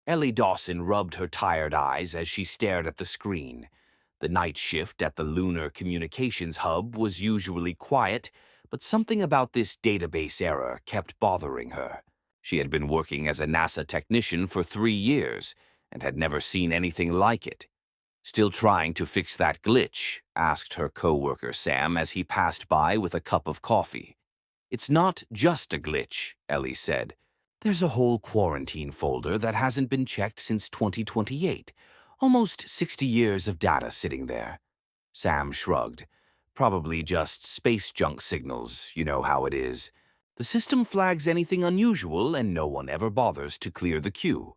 Ellie Dawson rubbed her tired eyes as she stared at the screen. The night shift at the Lunar Communications Hub was usually quiet, but something about this database error kept bothering her. She had been working as a NASA technician for 3 years and had never seen anything like it. "Still trying to fix that glitch?" asked her coworker Sam as he passed by with a cup of coffee. "It's not just a glitch," Ellie said. "There's a whole quarantine folder that hasn't been checked since 2028. Almost 60 years of data sitting there." Sam shrugged. "Probably just space junk signals, you know how it is. The system flags anything unusual and no one ever bothers to clear the queue."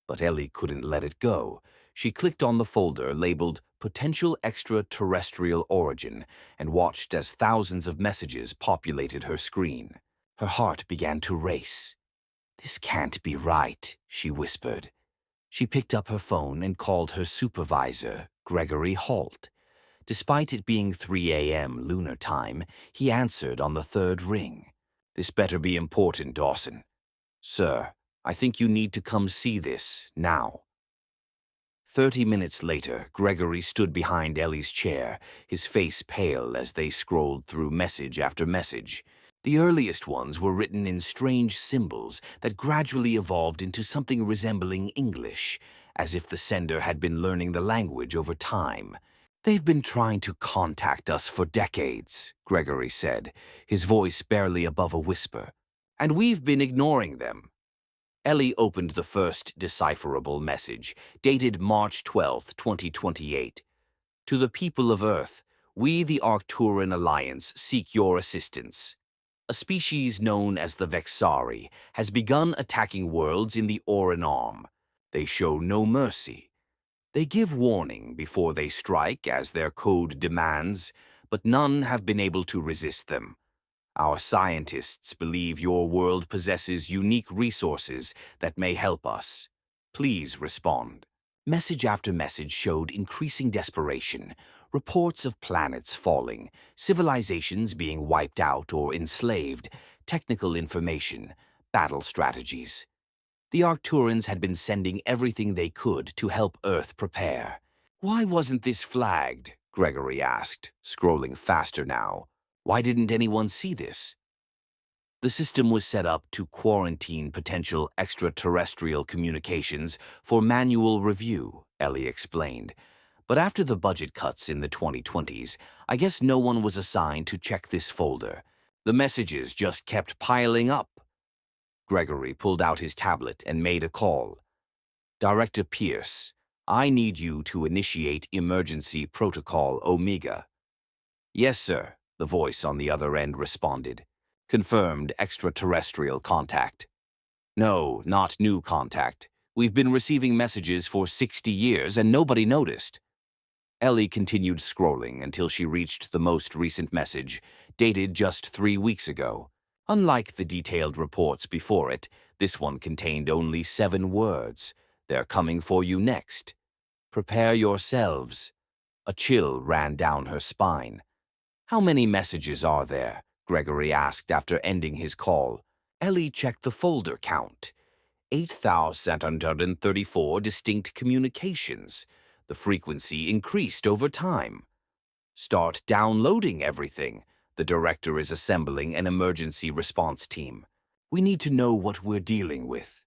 But Ellie couldn't let it go. She clicked on the folder labeled Potential Extraterrestrial Origin and watched as thousands of messages populated her screen. Her heart began to race. "This can't be right," she whispered. She picked up her phone and called her supervisor, Gregory Holt. Despite it being 3 a.m. lunar time, he answered on the third ring. "This better be important, Dawson." "Sir, I think you need to come see this, now." 30 minutes later, Gregory stood behind Ellie's chair, his face pale as they scrolled through message after message. The earliest ones were written in strange symbols that gradually evolved into something resembling English, as if the sender had been learning the language over time. "They've been trying to contact us for decades," Gregory said, his voice barely above a whisper. "And we've been ignoring them." Ellie opened the first decipherable message, dated March 12, 2028. "To the people of Earth, we, the Arcturan Alliance, seek your assistance. A species known as the Vexari has begun attacking worlds in the Oran Arm. They show no mercy. They give warning before they strike, as their code demands, but none have been able to resist them. Our scientists believe your world possesses unique resources that may help us. Please respond." Message after message showed increasing desperation, reports of planets falling, civilizations being wiped out or enslaved, technical information, battle strategies. The Arcturans had been sending everything they could to help Earth prepare. "Why wasn't this flagged?" Gregory asked, scrolling faster now. "Why didn't anyone see this?" The system was set up to quarantine potential extraterrestrial communications for manual review, Ellie explained. "But after the budget cuts in the 2020s, I guess no one was assigned to check this folder. The messages just kept piling up." Gregory pulled out his tablet and made a call. "Director Pierce, I need you to initiate Emergency Protocol Omega." "Yes, sir," the voice on the other end responded. "Confirmed extraterrestrial contact." "No, not new contact. We've been receiving messages for 60 years and nobody noticed." Ellie continued scrolling until she reached the most recent message, dated just 3 weeks ago. Unlike the detailed reports before it, this one contained only 7 words. "They're coming for you next. Prepare yourselves." A chill ran down her spine. "How many messages are there?" Gregory asked after ending his call. Ellie checked the folder count. 8,734 distinct communications. The frequency increased over time. "Start downloading everything. The director is assembling an emergency response team. We need to know what we're dealing with."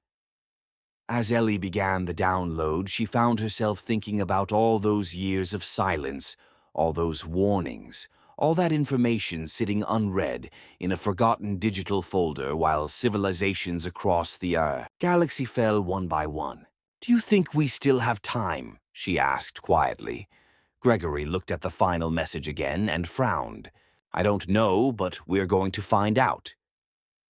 As Ellie began the download, she found herself thinking about all those years of silence, all those warnings, all that information sitting unread in a forgotten digital folder while civilizations across the galaxy fell one by one. "Do you think we still have time?" she asked quietly. Gregory looked at the final message again and frowned. "I don't know, but we're going to find out."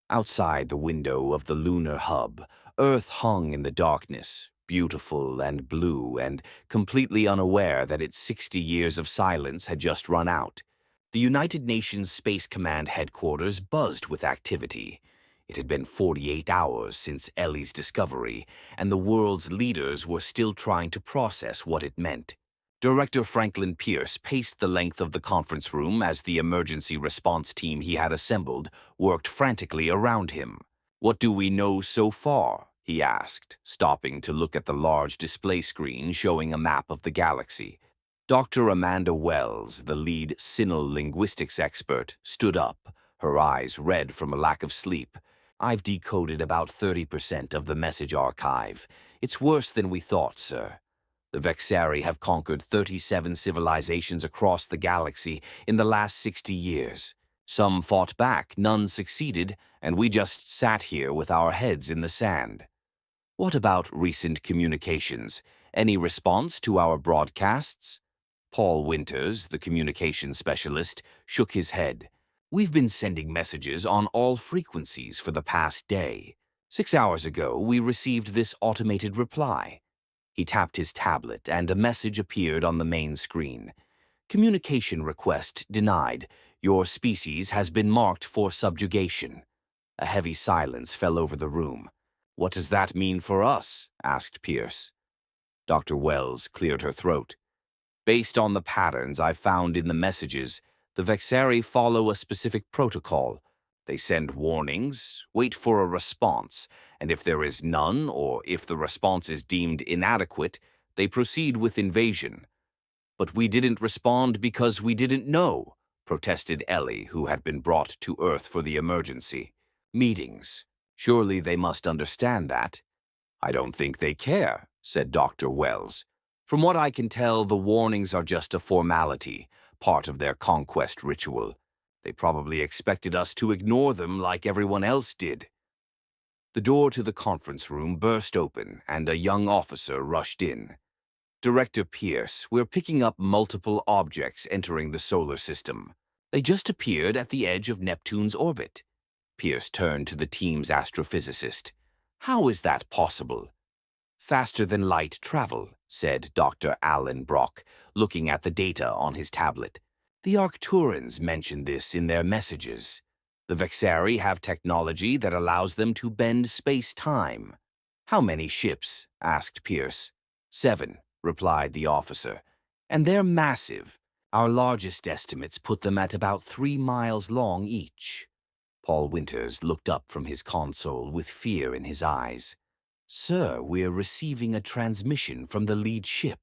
Outside the window of the lunar hub, Earth hung in the darkness, beautiful and blue and completely unaware that its 60 years of silence had just run out. The United Nations Space Command headquarters buzzed with activity. It had been 48 hours since Ellie's discovery, and the world's leaders were still trying to process what it meant. Director Franklin Pierce paced the length of the conference room as the emergency response team he had assembled worked frantically around him. "What do we know so far?" he asked, stopping to look at the large display screen showing a map of the galaxy. Dr. Amanda Wells, the lead linguistics expert, stood up, her eyes red from a lack of sleep. I've decoded about 30% of the message archive. It's worse than we thought, sir. The Vexari have conquered 37 civilizations across the galaxy in the last 60 years. Some fought back, none succeeded, and we just sat here with our heads in the sand. What about recent communications? Any response to our broadcasts? Paul Winters, the communications specialist, shook his head. We've been sending messages on all frequencies for the past day. 6 hours ago, we received this automated reply. He tapped his tablet, and a message appeared on the main screen. Communication request denied. Your species has been marked for subjugation. A heavy silence fell over the room. What does that mean for us? Asked Pierce. Dr. Wells cleared her throat. Based on the patterns I've found in the messages, the Vexari follow a specific protocol. They send warnings, wait for a response, and if there is none, or if the response is deemed inadequate, they proceed with invasion. But we didn't respond because we didn't know, protested Ellie, who had been brought to Earth for the emergency. Meetings. Surely they must understand that. I don't think they care, said Dr. Wells. From what I can tell, the warnings are just a formality, part of their conquest ritual. They probably expected us to ignore them like everyone else did. The door to the conference room burst open, and a young officer rushed in. Director Pierce, we're picking up multiple objects entering the solar system. They just appeared at the edge of Neptune's orbit. Pierce turned to the team's astrophysicist. How is that possible? Faster than light travel, said Dr. Alan Brock, looking at the data on his tablet. The Arcturans mentioned this in their messages. The Vexari have technology that allows them to bend space-time. How many ships? Asked Pierce. 7, replied the officer. And they're massive. Our largest estimates put them at about 3 miles long each. Paul Winters looked up from his console with fear in his eyes. Sir, we're receiving a transmission from the lead ship.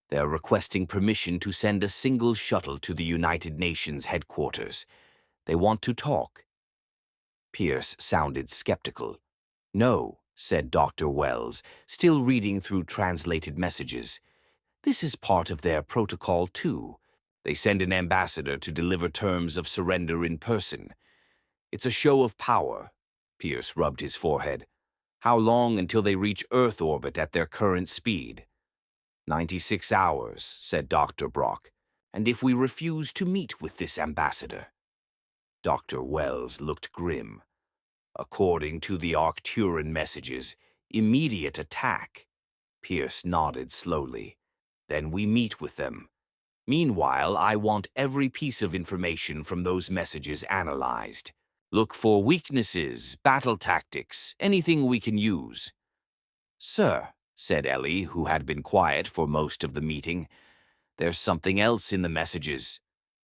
They're requesting permission to send a single shuttle to the United Nations headquarters. They want to talk. Pierce sounded skeptical. No, said Dr. Wells, still reading through translated messages. This is part of their protocol, too. They send an ambassador to deliver terms of surrender in person. It's a show of power. Pierce rubbed his forehead. How long until they reach Earth orbit at their current speed? 96 hours, said Dr. Brock. And if we refuse to meet with this ambassador? Dr. Wells looked grim. According to the Arcturan messages, immediate attack. Pierce nodded slowly. Then we meet with them. Meanwhile, I want every piece of information from those messages analyzed. Look for weaknesses, battle tactics, anything we can use. Sir, said Ellie, who had been quiet for most of the meeting, there's something else in the messages.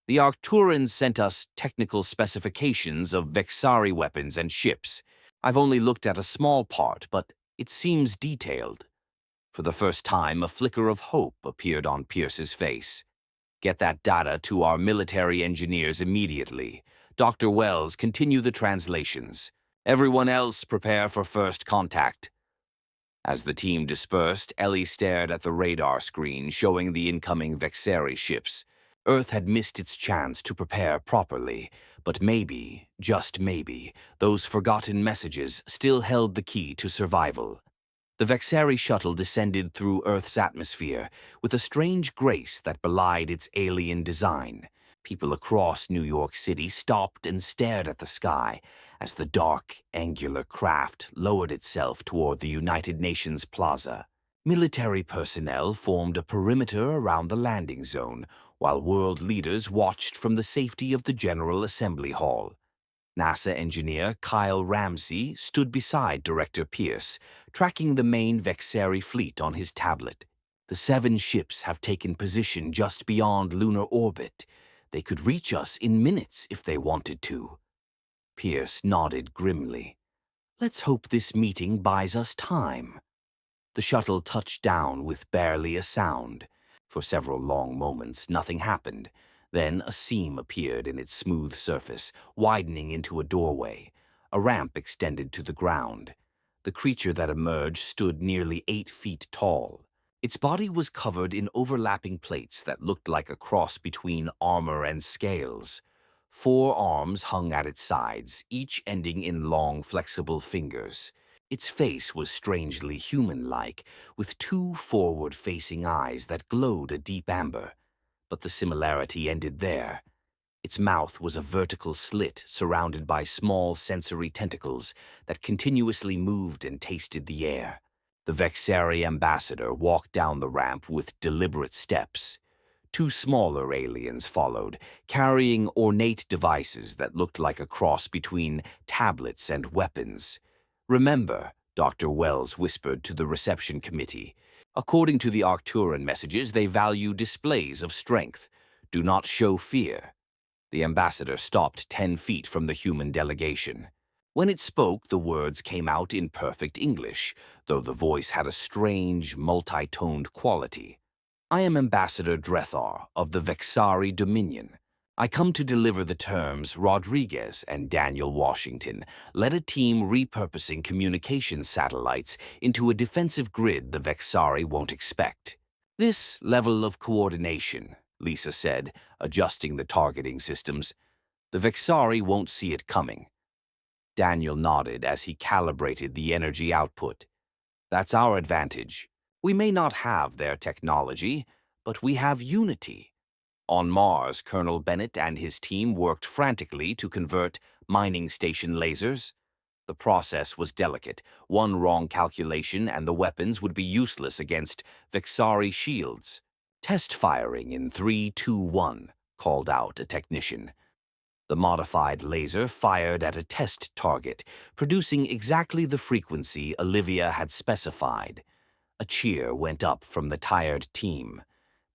The Arcturans sent us technical specifications of Vexari weapons and ships. I've only looked at a small part, but it seems detailed. For the first time, a flicker of hope appeared on Pierce's face. Get that data to our military engineers immediately. Dr. Wells, continue the translations. Everyone else prepare for first contact. As the team dispersed, Ellie stared at the radar screen showing the incoming Vexari ships. Earth had missed its chance to prepare properly, but maybe, just maybe, those forgotten messages still held the key to survival. The Vexari shuttle descended through Earth's atmosphere with a strange grace that belied its alien design. People across New York City stopped and stared at the sky as the dark, angular craft lowered itself toward the United Nations Plaza. Military personnel formed a perimeter around the landing zone, while world leaders watched from the safety of the General Assembly Hall. NASA engineer Kyle Ramsey stood beside Director Pierce, tracking the main Vexari fleet on his tablet. The 7 ships have taken position just beyond lunar orbit. They could reach us in minutes if they wanted to. Pierce nodded grimly. Let's hope this meeting buys us time. The shuttle touched down with barely a sound. For several long moments, nothing happened. Then a seam appeared in its smooth surface, widening into a doorway. A ramp extended to the ground. The creature that emerged stood nearly 8 feet tall. Its body was covered in overlapping plates that looked like a cross between armor and scales. 4 arms hung at its sides, each ending in long, flexible fingers. Its face was strangely human-like, with 2 forward-facing eyes that glowed a deep amber. But the similarity ended there. Its mouth was a vertical slit surrounded by small sensory tentacles that continuously moved and tasted the air. The Vexari ambassador walked down the ramp with deliberate steps. 2 smaller aliens followed, carrying ornate devices that looked like a cross between tablets and weapons. "Remember," Dr. Wells whispered to the reception committee, "according to the Arcturan messages, they value displays of strength. Do not show fear." The ambassador stopped 10 feet from the human delegation. When it spoke, the words came out in perfect English, though the voice had a strange, multi-toned quality. "I am Ambassador Drethar of the Vexari Dominion. I come to deliver the terms Rodriguez and Daniel Washington led a team repurposing communications satellites into a defensive grid the Vexari won't expect. This level of coordination," Lisa said, adjusting the targeting systems, "the Vexari won't see it coming." Daniel nodded as he calibrated the energy output. "That's our advantage. We may not have their technology, but we have unity." On Mars, Colonel Bennett and his team worked frantically to convert mining station lasers. The process was delicate. One wrong calculation and the weapons would be useless against Vexari shields. "Test firing in 3, 2, 1, called out a technician. The modified laser fired at a test target, producing exactly the frequency Olivia had specified. A cheer went up from the tired team.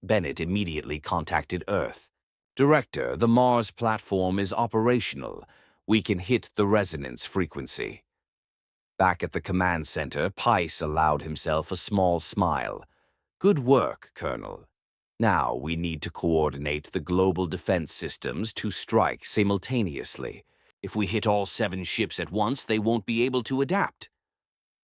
Bennett immediately contacted Earth. "Director, the Mars platform is operational. We can hit the resonance frequency." Back at the command center, Pice allowed himself a small smile. "Good work, Colonel. Now we need to coordinate the global defense systems to strike simultaneously. If we hit all 7 ships at once, they won't be able to adapt."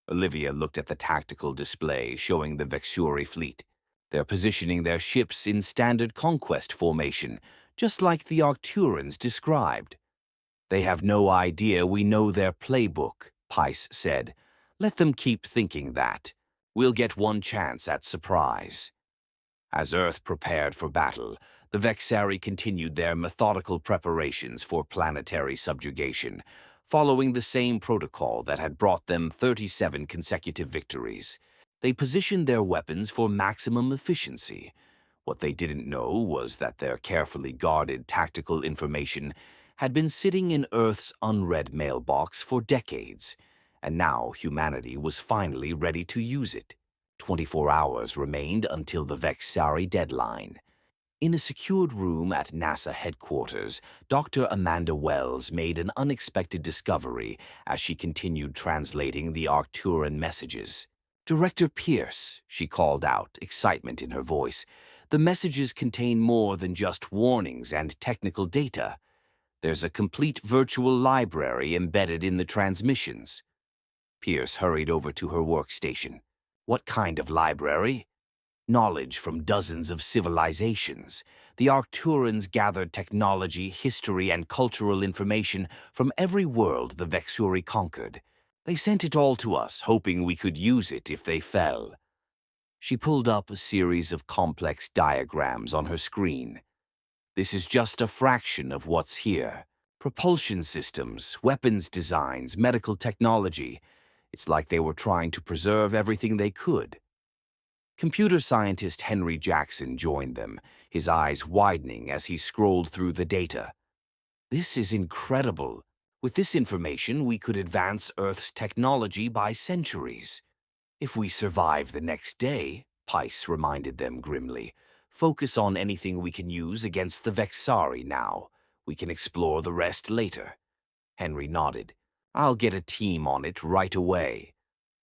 Olivia looked at the tactical display showing the Vexuri fleet. "They're positioning their ships in standard conquest formation, just like the Arcturans described." "They have no idea we know their playbook," Pice said. "Let them keep thinking that. We'll get one chance at surprise." As Earth prepared for battle, the Vexari continued their methodical preparations for planetary subjugation, following the same protocol that had brought them 37 consecutive victories. They positioned their weapons for maximum efficiency. What they didn't know was that their carefully guarded tactical information had been sitting in Earth's unread mailbox for decades, and now humanity was finally ready to use it. 24 hours remained until the Vexari deadline. In a secured room at NASA headquarters, Dr. Amanda Wells made an unexpected discovery as she continued translating the Arcturan messages. "Director Pierce," she called out, excitement in her voice, "the messages contain more than just warnings and technical data. There's a complete virtual library embedded in the transmissions." Pierce hurried over to her workstation. "What kind of library?" "Knowledge from dozens of civilizations. The Arcturans gathered technology, history, and cultural information from every world the Vexuri conquered. They sent it all to us, hoping we could use it if they fell." She pulled up a series of complex diagrams on her screen. "This is just a fraction of what's here. Propulsion systems, weapons designs, medical technology. It's like they were trying to preserve everything they could." Computer scientist Henry Jackson joined them, his eyes widening as he scrolled through the data. "This is incredible. With this information, we could advance Earth's technology by centuries." "If we survive the next day," Pice reminded them grimly, "focus on anything we can use against the Vexari now. We can explore the rest later." Henry nodded. I'll get a team on it right away.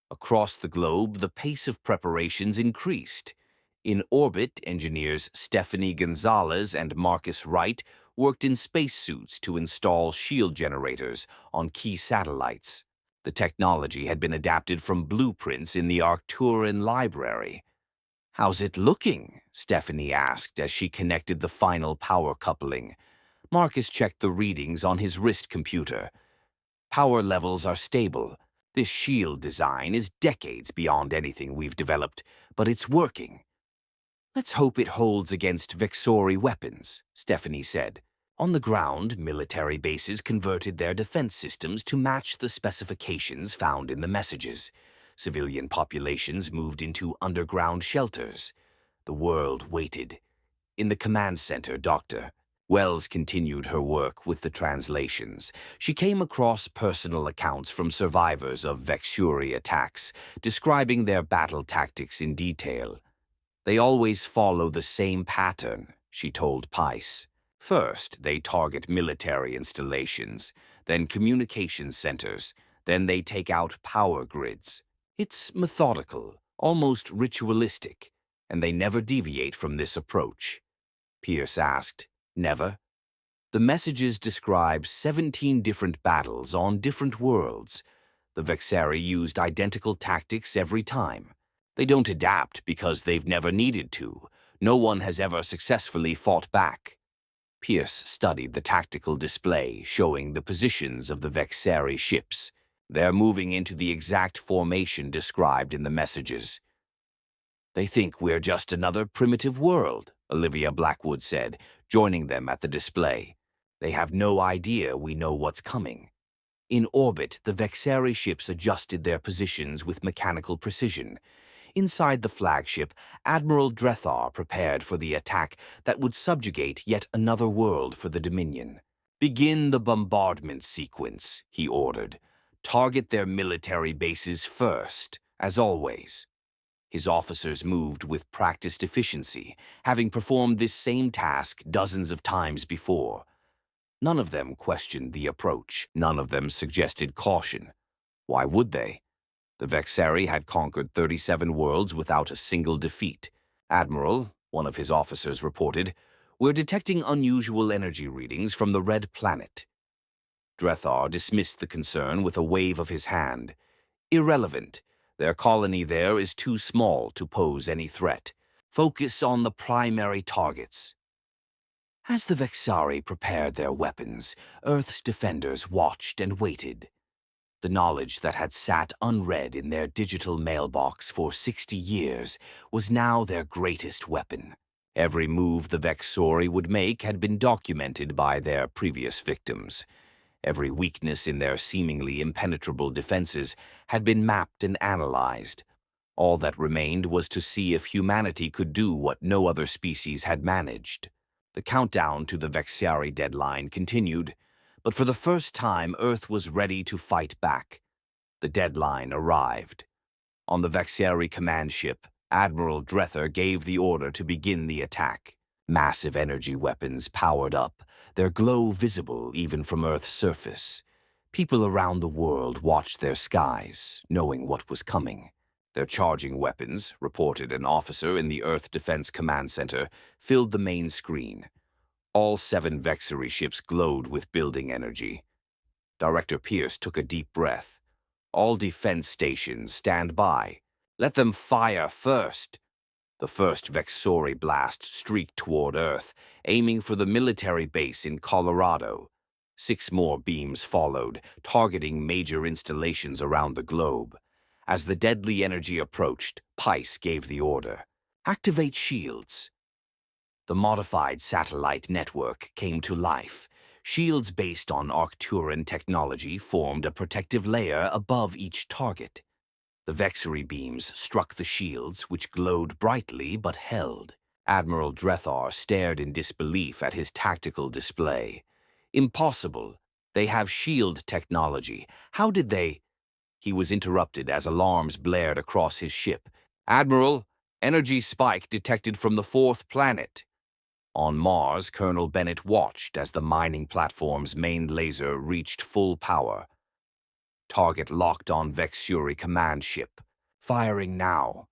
Across the globe, the pace of preparations increased. In orbit, engineers Stephanie Gonzalez and Marcus Wright worked in spacesuits to install shield generators on key satellites. The technology had been adapted from blueprints in the Arcturian library. "How's it looking?" Stephanie asked as she connected the final power coupling. Marcus checked the readings on his wrist computer. "Power levels are stable. This shield design is decades beyond anything we've developed, but it's working." "Let's hope it holds against Vexori weapons," Stephanie said. On the ground, military bases converted their defense systems to match the specifications found in the messages. Civilian populations moved into underground shelters. The world waited. In the command center, Dr. Wells continued her work with the translations. She came across personal accounts from survivors of Vexuri attacks, describing their battle tactics in detail. "They always follow the same pattern," she told Pice. "First, they target military installations, then communications centers, then they take out power grids. It's methodical, almost ritualistic, and they never deviate from this approach." Pierce asked. "Never?" "The messages describe 17 different battles on different worlds. The Vexari used identical tactics every time. They don't adapt because they've never needed to. No one has ever successfully fought back." Pierce studied the tactical display showing the positions of the Vexari ships. "They're moving into the exact formation described in the messages." "They think we're just another primitive world," Olivia Blackwood said, joining them at the display. "They have no idea we know what's coming." In orbit, the Vexari ships adjusted their positions with mechanical precision. Inside the flagship, Admiral Drethar prepared for the attack that would subjugate yet another world for the Dominion. "Begin the bombardment sequence," he ordered. "Target their military bases first, as always." His officers moved with practiced efficiency, having performed this same task dozens of times before. None of them questioned the approach. None of them suggested caution. Why would they? The Vexari had conquered 37 worlds without a single defeat. "Admiral," one of his officers reported, "we're detecting unusual energy readings from the Red Planet." Drethar dismissed the concern with a wave of his hand. "Irrelevant. Their colony there is too small to pose any threat. Focus on the primary targets." As the Vexari prepared their weapons, Earth's defenders watched and waited. The knowledge that had sat unread in their digital mailbox for 60 years was now their greatest weapon. Every move the Vexori would make had been documented by their previous victims. Every weakness in their seemingly impenetrable defenses had been mapped and analyzed. All that remained was to see if humanity could do what no other species had managed. The countdown to the Vexari deadline continued, but for the first time Earth was ready to fight back. The deadline arrived. On the Vexari command ship, Admiral Drether gave the order to begin the attack. Massive energy weapons powered up, their glow visible even from Earth's surface. People around the world watched their skies, knowing what was coming. "They're charging weapons," reported an officer in the Earth Defense Command Center, filled the main screen. All 7 Vexari ships glowed with building energy. Director Pierce took a deep breath. "All defense stations, stand by. Let them fire first." The first Vexori blast streaked toward Earth, aiming for the military base in Colorado. 6 more beams followed, targeting major installations around the globe. As the deadly energy approached, Pice gave the order. "Activate shields." The modified satellite network came to life. Shields based on Arcturian technology formed a protective layer above each target. The Vexari beams struck the shields, which glowed brightly but held. Admiral Drethar stared in disbelief at his tactical display. "Impossible. They have shield technology. How did they—" He was interrupted as alarms blared across his ship. "Admiral, energy spike detected from the 4th planet." On Mars, Colonel Bennett watched as the mining platform's main laser reached full power. Target locked on Vexuri command ship. Firing now.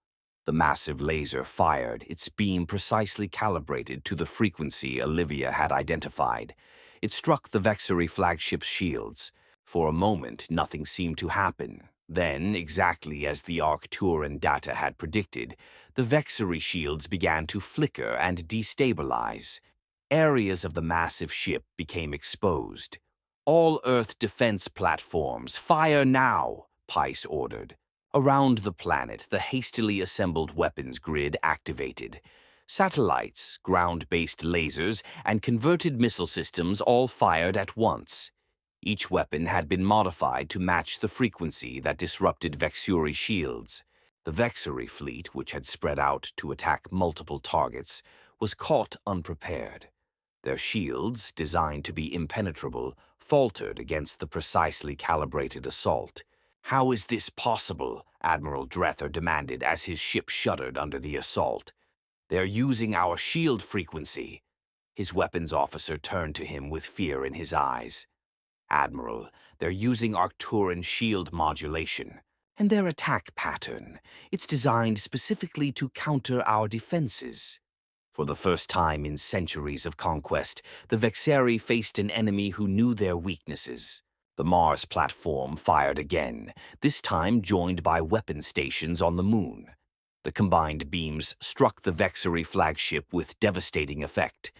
The massive laser fired, its beam precisely calibrated to the frequency Olivia had identified. It struck the Vexuri flagship's shields. For a moment, nothing seemed to happen. Then, exactly as the Arcturan data had predicted, the Vexuri shields began to flicker and destabilize. Areas of the massive ship became exposed. All Earth defense platforms, fire now, Pice ordered. Around the planet, the hastily assembled weapons grid activated. Satellites, ground-based lasers, and converted missile systems all fired at once. Each weapon had been modified to match the frequency that disrupted Vexuri shields. The Vexuri fleet, which had spread out to attack multiple targets, was caught unprepared. Their shields, designed to be impenetrable, faltered against the precisely calibrated assault. "How is this possible?" Admiral Drether demanded as his ship shuddered under the assault. "They're using our shield frequency." His weapons officer turned to him with fear in his eyes. "Admiral, they're using Arcturan shield modulation. And their attack pattern, it's designed specifically to counter our defenses." For the first time in centuries of conquest, the Vexeri faced an enemy who knew their weaknesses. The Mars platform fired again, this time joined by weapon stations on the Moon. The combined beams struck the Vexeri flagship with devastating effect.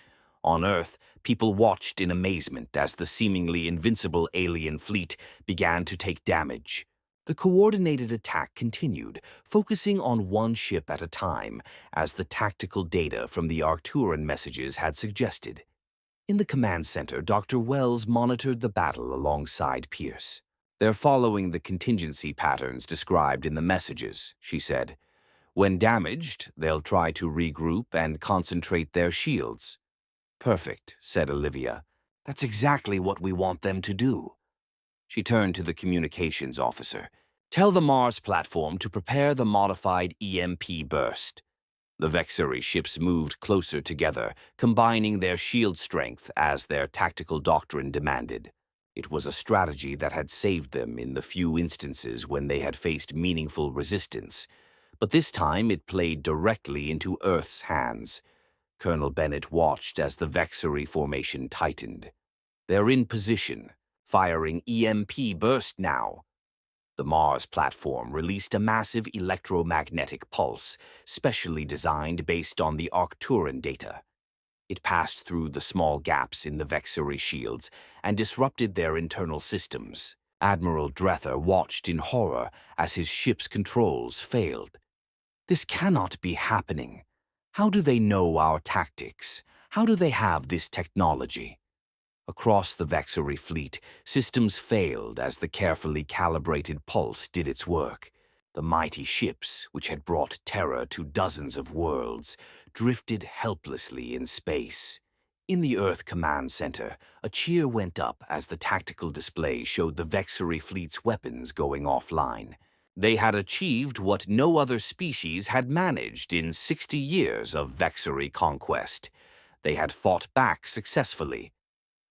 On Earth, people watched in amazement as the seemingly invincible alien fleet began to take damage. The coordinated attack continued, focusing on one ship at a time, as the tactical data from the Arcturan messages had suggested. In the command center, Dr. Wells monitored the battle alongside Pierce. "They're following the contingency patterns described in the messages," she said. "When damaged, they'll try to regroup and concentrate their shields." "Perfect," said Olivia. "That's exactly what we want them to do." She turned to the communications officer. "Tell the Mars platform to prepare the modified EMP burst." The Vexeri ships moved closer together, combining their shield strength as their tactical doctrine demanded. It was a strategy that had saved them in the few instances when they had faced meaningful resistance. But this time it played directly into Earth's hands. Colonel Bennett watched as the Vexeri formation tightened. "They're in position. Firing EMP burst now." The Mars platform released a massive electromagnetic pulse, specially designed based on the Arcturan data. It passed through the small gaps in the Vexeri shields and disrupted their internal systems. Admiral Drether watched in horror as his ship's controls failed. "This cannot be happening. How do they know our tactics? How do they have this technology?" Across the Vexeri fleet, systems failed as the carefully calibrated pulse did its work. The mighty ships, which had brought terror to dozens of worlds, drifted helplessly in space. In the Earth Command Center, a cheer went up as the tactical display showed the Vexeri fleet's weapons going offline. They had achieved what no other species had managed in 60 years of Vexeri conquest. They had fought back successfully.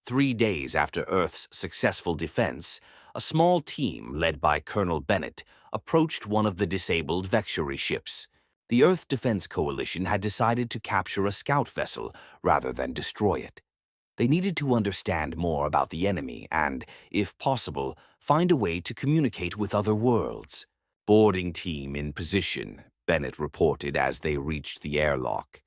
3 days after Earth's successful defense, a small team led by Colonel Bennett approached one of the disabled Vexuri ships. The Earth Defense Coalition had decided to capture a scout vessel rather than destroy it. They needed to understand more about the enemy and, if possible, find a way to communicate with other worlds. "Boarding team in position," Bennett reported as they reached the airlock.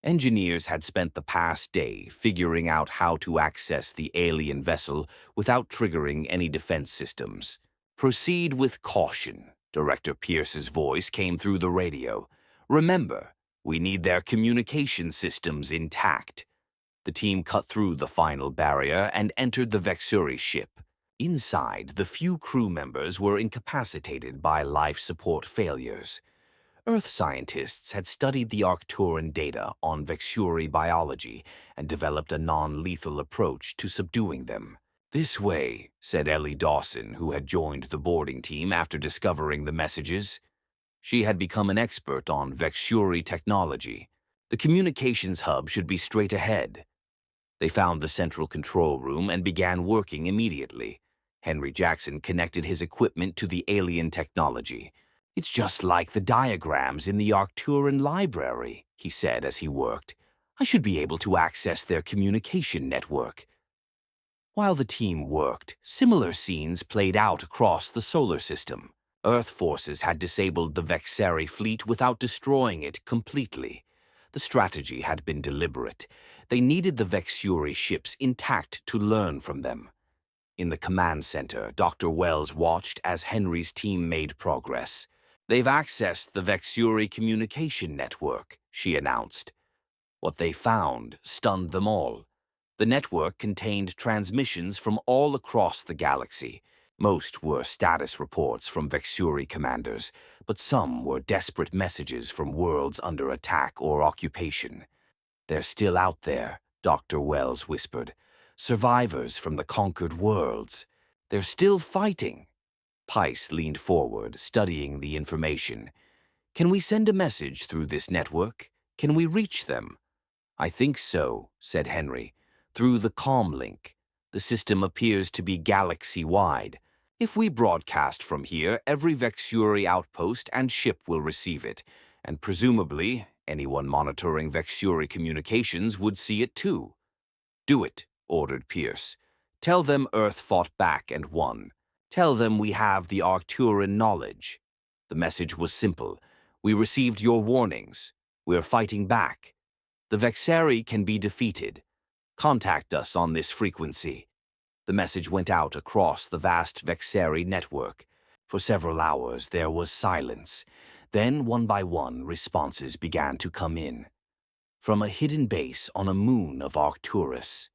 Engineers had spent the past day figuring out how to access the alien vessel without triggering any defense systems. "Proceed with caution," Director Pierce's voice came through the radio. "Remember, we need their communication systems intact." The team cut through the final barrier and entered the Vexuri ship. Inside, the few crew members were incapacitated by life support failures. Earth scientists had studied the Arcturan data on Vexuri biology and developed a non-lethal approach to subduing them. "This way," said Ellie Dawson, who had joined the boarding team after discovering the messages. She had become an expert on Vexuri technology. The communications hub should be straight ahead. They found the central control room and began working immediately. Henry Jackson connected his equipment to the alien technology. "It's just like the diagrams in the Arcturan library," he said as he worked. "I should be able to access their communication network." While the team worked, similar scenes played out across the solar system. Earth forces had disabled the Vexari fleet without destroying it completely. The strategy had been deliberate. They needed the Vexuri ships intact to learn from them. In the command center, Dr. Wells watched as Henry's team made progress. "They've accessed the Vexuri communication network," she announced. What they found stunned them all. The network contained transmissions from all across the galaxy. Most were status reports from Vexuri commanders, but some were desperate messages from worlds under attack or occupation. "They're still out there," Dr. Wells whispered. "Survivors from the conquered worlds. They're still fighting." Pice leaned forward, studying the information. "Can we send a message through this network? Can we reach them?" "I think so," said Henry. "Through the comm link. The system appears to be galaxy-wide. If we broadcast from here, every Vexuri outpost and ship will receive it, and presumably anyone monitoring Vexuri communications would see it too." "Do it," ordered Pierce. "Tell them Earth fought back and won. Tell them we have the Arcturan knowledge." The message was simple. "We received your warnings. We're fighting back. The Vexari can be defeated. Contact us on this frequency." The message went out across the vast Vexari network. For several hours there was silence. Then, one by one, responses began to come in. "From a hidden base on a moon of Arcturus.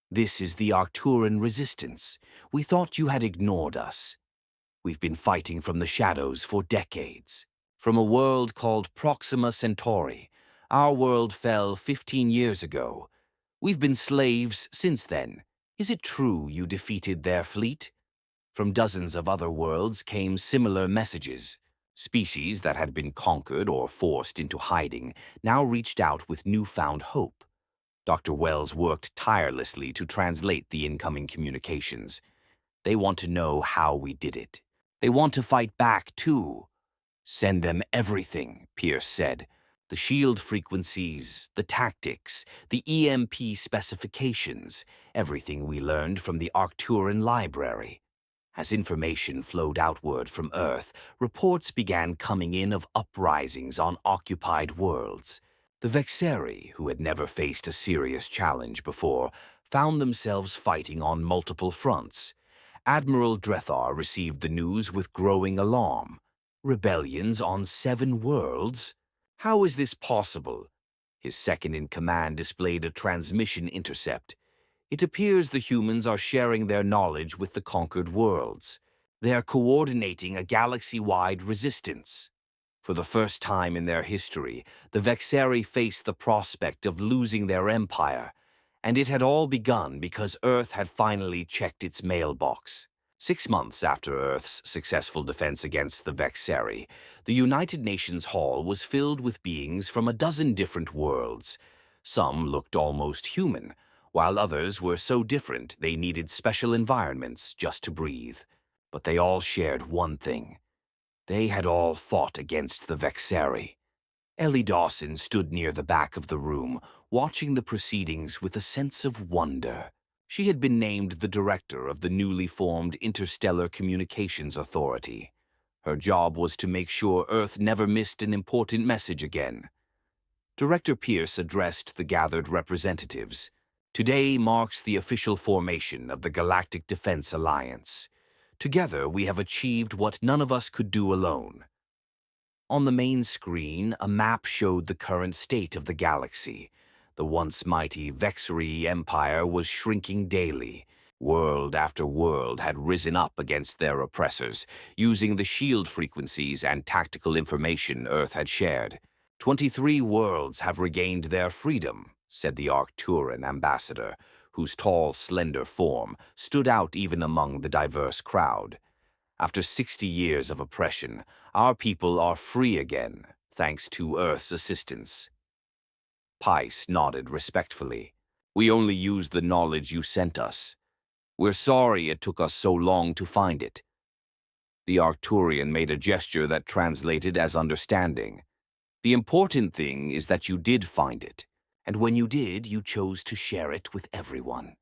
This is the Arcturan resistance. We thought you had ignored us. We've been fighting from the shadows for decades. From a world called Proxima Centauri. Our world fell 15 years ago. We've been slaves since then. Is it true you defeated their fleet?" From dozens of other worlds came similar messages. Species that had been conquered or forced into hiding now reached out with newfound hope. Dr. Wells worked tirelessly to translate the incoming communications. "They want to know how we did it. They want to fight back, too." "Send them everything," Pierce said. "The shield frequencies, the tactics, the EMP specifications, everything we learned from the Arcturan library." As information flowed outward from Earth, reports began coming in of uprisings on occupied worlds. The Vexari, who had never faced a serious challenge before, found themselves fighting on multiple fronts. Admiral Drethar received the news with growing alarm. "Rebellions on 7 worlds? How is this possible?" His second-in-command displayed a transmission intercept. "It appears the humans are sharing their knowledge with the conquered worlds. They are coordinating a galaxy-wide resistance." For the first time in their history, the Vexari faced the prospect of losing their empire, and it had all begun because Earth had finally checked its mailbox. 6 months after Earth's successful defense against the Vexari, the United Nations Hall was filled with beings from a dozen different worlds. Some looked almost human, while others were so different they needed special environments just to breathe. But they all shared one thing. They had all fought against the Vexari. Ellie Dawson stood near the back of the room, watching the proceedings with a sense of wonder. She had been named the director of the newly formed Interstellar Communications Authority. Her job was to make sure Earth never missed an important message again. Director Pierce addressed the gathered representatives. "Today marks the official formation of the Galactic Defense Alliance. Together we have achieved what none of us could do alone." On the main screen, a map showed the current state of the galaxy. The once mighty Vexari Empire was shrinking daily. World after world had risen up against their oppressors, using the shield frequencies and tactical information Earth had shared. 23 worlds have regained their freedom," said the Arcturan ambassador, whose tall, slender form stood out even among the diverse crowd. "After 60 years of oppression, our people are free again, thanks to Earth's assistance." Pice nodded respectfully. "We only used the knowledge you sent us." We're sorry it took us so long to find it. The Arcturian made a gesture that translated as understanding. The important thing is that you did find it, and when you did, you chose to share it with everyone.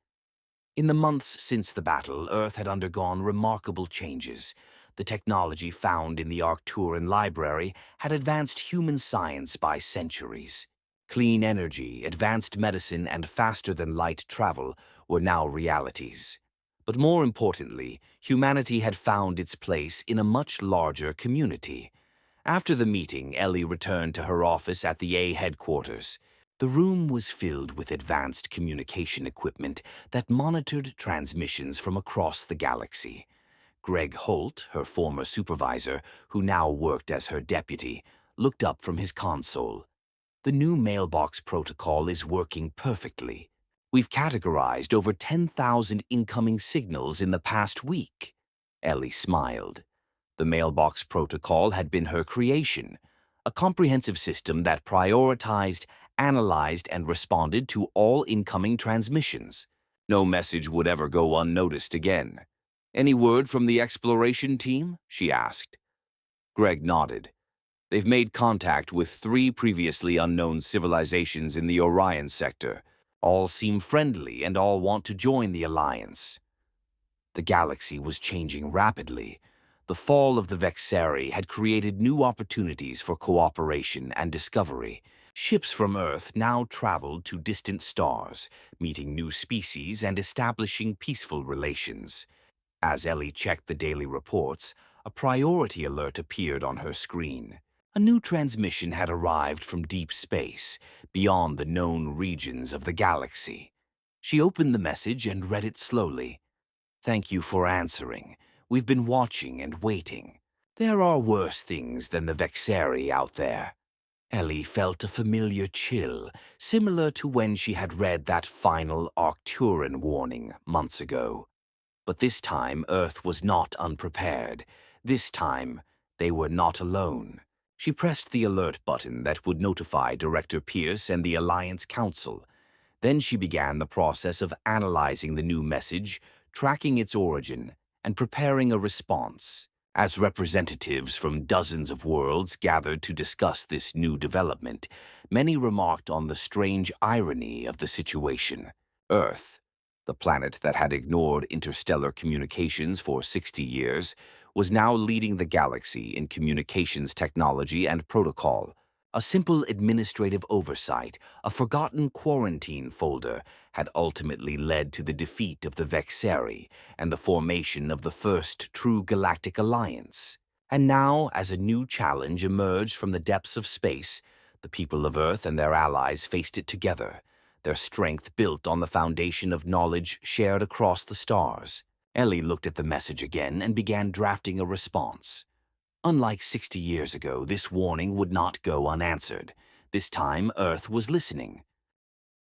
In the months since the battle, Earth had undergone remarkable changes. The technology found in the Arcturian library had advanced human science by centuries. Clean energy, advanced medicine, and faster-than-light travel were now realities. But more importantly, humanity had found its place in a much larger community. After the meeting, Ellie returned to her office at the A headquarters. The room was filled with advanced communication equipment that monitored transmissions from across the galaxy. Greg Holt, her former supervisor, who now worked as her deputy, looked up from his console. The new Mailbox protocol is working perfectly. We've categorized over 10,000 incoming signals in the past week. Ellie smiled. The Mailbox protocol had been her creation, a comprehensive system that prioritized, analyzed, and responded to all incoming transmissions. No message would ever go unnoticed again. Any word from the exploration team? She asked. Greg nodded. They've made contact with 3 previously unknown civilizations in the Orion sector. All seem friendly and all want to join the Alliance. The galaxy was changing rapidly. The fall of the Vexari had created new opportunities for cooperation and discovery. Ships from Earth now traveled to distant stars, meeting new species and establishing peaceful relations. As Ellie checked the daily reports, a priority alert appeared on her screen. A new transmission had arrived from deep space, beyond the known regions of the galaxy. She opened the message and read it slowly. Thank you for answering. We've been watching and waiting. There are worse things than the Vexari out there. Ellie felt a familiar chill, similar to when she had read that final Arcturian warning months ago. But this time, Earth was not unprepared. This time, they were not alone. She pressed the alert button that would notify Director Pierce and the Alliance Council. Then she began the process of analyzing the new message, tracking its origin, and preparing a response. As representatives from dozens of worlds gathered to discuss this new development, many remarked on the strange irony of the situation. Earth, the planet that had ignored interstellar communications for 60 years, was now leading the galaxy in communications technology and protocol. A simple administrative oversight, a forgotten quarantine folder, had ultimately led to the defeat of the Vexari and the formation of the first true galactic alliance. And now, as a new challenge emerged from the depths of space, the people of Earth and their allies faced it together, their strength built on the foundation of knowledge shared across the stars. Ellie looked at the message again and began drafting a response. Unlike 60 years ago, this warning would not go unanswered. This time, Earth was listening.